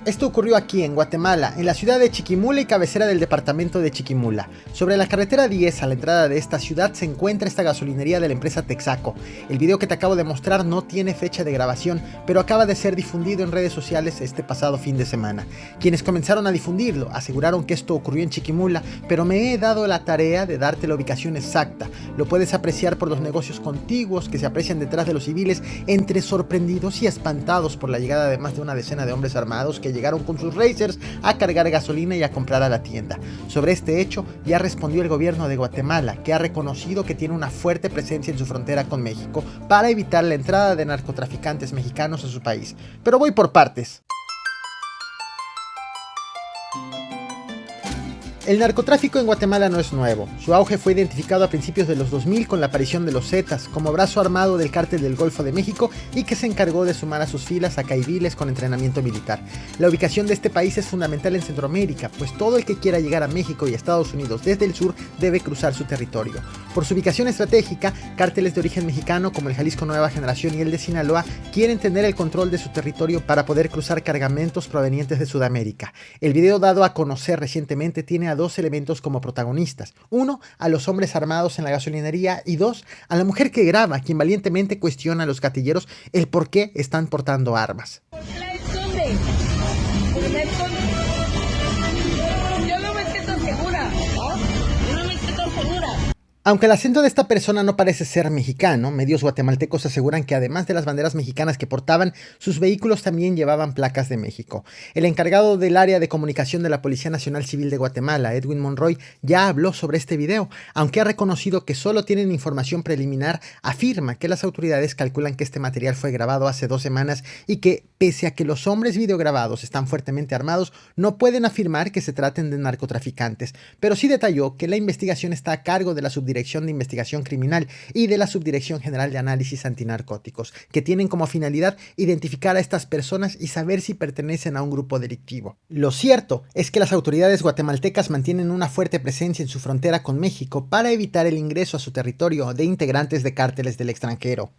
Esto ocurrió aquí en Guatemala, en la ciudad de Chiquimula y cabecera del departamento de Chiquimula. Sobre la carretera 10 a la entrada de esta ciudad se encuentra esta gasolinería de la empresa Texaco. El video que te acabo de mostrar no tiene fecha de grabación, pero acaba de ser difundido en redes sociales este pasado fin de semana. Quienes comenzaron a difundirlo aseguraron que esto ocurrió en Chiquimula, pero me he dado la tarea de darte la ubicación exacta. Lo puedes apreciar por los negocios contiguos que se aprecian detrás de los civiles, entre sorprendidos y espantados por la llegada de más de una decena de hombres armados que llegaron con sus racers a cargar gasolina y a comprar a la tienda. Sobre este hecho ya respondió el gobierno de Guatemala, que ha reconocido que tiene una fuerte presencia en su frontera con México para evitar la entrada de narcotraficantes mexicanos a su país. Pero voy por partes. El narcotráfico en Guatemala no es nuevo. Su auge fue identificado a principios de los 2000 con la aparición de los Zetas como brazo armado del cártel del Golfo de México y que se encargó de sumar a sus filas a caiviles con entrenamiento militar. La ubicación de este país es fundamental en Centroamérica, pues todo el que quiera llegar a México y a Estados Unidos desde el sur debe cruzar su territorio. Por su ubicación estratégica, cárteles de origen mexicano como el Jalisco Nueva Generación y el de Sinaloa quieren tener el control de su territorio para poder cruzar cargamentos provenientes de Sudamérica. El video dado a conocer recientemente tiene a dos elementos como protagonistas. Uno, a los hombres armados en la gasolinería, y dos, a la mujer que graba, quien valientemente cuestiona a los gatilleros el por qué están portando armas. Aunque el acento de esta persona no parece ser mexicano, medios guatemaltecos aseguran que además de las banderas mexicanas que portaban, sus vehículos también llevaban placas de México. El encargado del área de comunicación de la Policía Nacional Civil de Guatemala, Edwin Monroy, ya habló sobre este video, aunque ha reconocido que solo tienen información preliminar. Afirma que las autoridades calculan que este material fue grabado hace 2 semanas y que, pese a que los hombres videograbados están fuertemente armados, no pueden afirmar que se traten de narcotraficantes, pero sí detalló que la investigación está a cargo de la Subdirección de Investigación Criminal y de la Subdirección General de Análisis Antinarcóticos, que tienen como finalidad identificar a estas personas y saber si pertenecen a un grupo delictivo. Lo cierto es que las autoridades guatemaltecas mantienen una fuerte presencia en su frontera con México para evitar el ingreso a su territorio de integrantes de cárteles del extranjero.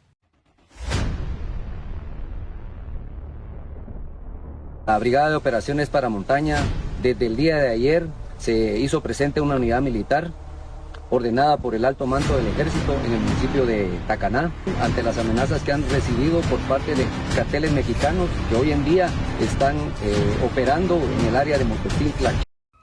La Brigada de Operaciones para Montaña, desde el día de ayer se hizo presente una unidad militar ordenada por el alto mando del ejército en el municipio de Tacaná, ante las amenazas que han recibido por parte de carteles mexicanos que hoy en día están operando en el área de Motocintla.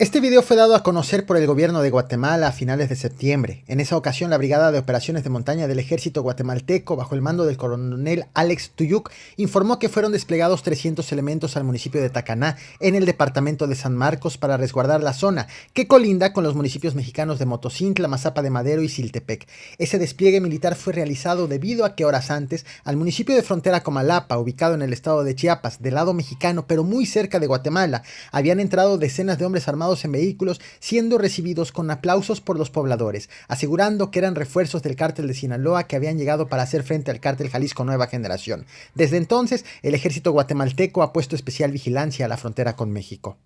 Este video fue dado a conocer por el gobierno de Guatemala a finales de septiembre. En esa ocasión, la Brigada de Operaciones de Montaña del Ejército Guatemalteco, bajo el mando del coronel Alex Tuyuk, informó que fueron desplegados 300 elementos al municipio de Tacaná, en el departamento de San Marcos, para resguardar la zona, que colinda con los municipios mexicanos de Motocintla, Mazapa de Madero y Siltepec. Ese despliegue militar fue realizado debido a que horas antes, al municipio de frontera Comalapa, ubicado en el estado de Chiapas, del lado mexicano, pero muy cerca de Guatemala, habían entrado decenas de hombres armados en vehículos, siendo recibidos con aplausos por los pobladores, asegurando que eran refuerzos del cártel de Sinaloa que habían llegado para hacer frente al cártel Jalisco Nueva Generación. Desde entonces, el ejército guatemalteco ha puesto especial vigilancia a la frontera con México.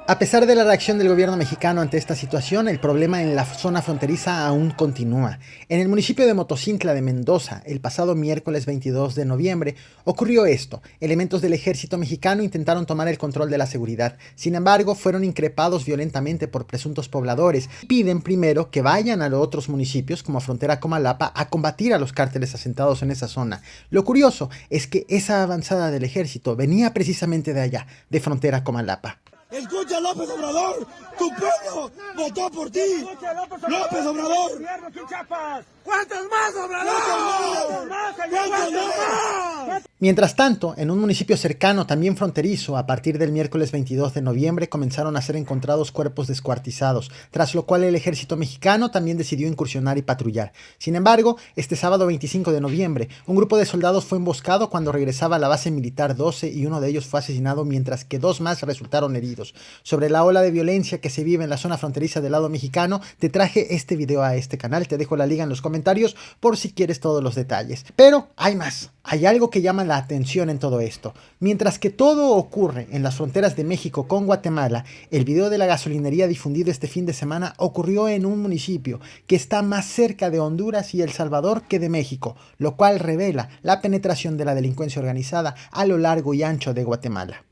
A pesar de la reacción del gobierno mexicano ante esta situación, el problema en la zona fronteriza aún continúa. En el municipio de Motocintla de Mendoza, el pasado miércoles 22 de noviembre, ocurrió esto. Elementos del ejército mexicano intentaron tomar el control de la seguridad. Sin embargo, fueron increpados violentamente por presuntos pobladores y piden primero que vayan a los otros municipios, como Frontera Comalapa, a combatir a los cárteles asentados en esa zona. Lo curioso es que esa avanzada del ejército venía precisamente de allá, de Frontera Comalapa. Escucha, López Obrador, tu pueblo votó por ti. López Obrador. ¿Cuántos más, Obrador? ¿Cuántos más? Mientras tanto, en un municipio cercano, también fronterizo, a partir del miércoles 22 de noviembre comenzaron a ser encontrados cuerpos descuartizados, tras lo cual el ejército mexicano también decidió incursionar y patrullar. Sin embargo, este sábado 25 de noviembre, un grupo de soldados fue emboscado cuando regresaba a la base militar 12 y uno de ellos fue asesinado mientras que dos más resultaron heridos. Sobre la ola de violencia que se vive en la zona fronteriza del lado mexicano, te traje este video a este canal, te dejo la liga en los comentarios por si quieres todos los detalles. Pero hay más. Hay algo que llama la atención en todo esto. Mientras que todo ocurre en las fronteras de México con Guatemala, el video de la gasolinería difundido este fin de semana ocurrió en un municipio que está más cerca de Honduras y El Salvador que de México, lo cual revela la penetración de la delincuencia organizada a lo largo y ancho de Guatemala.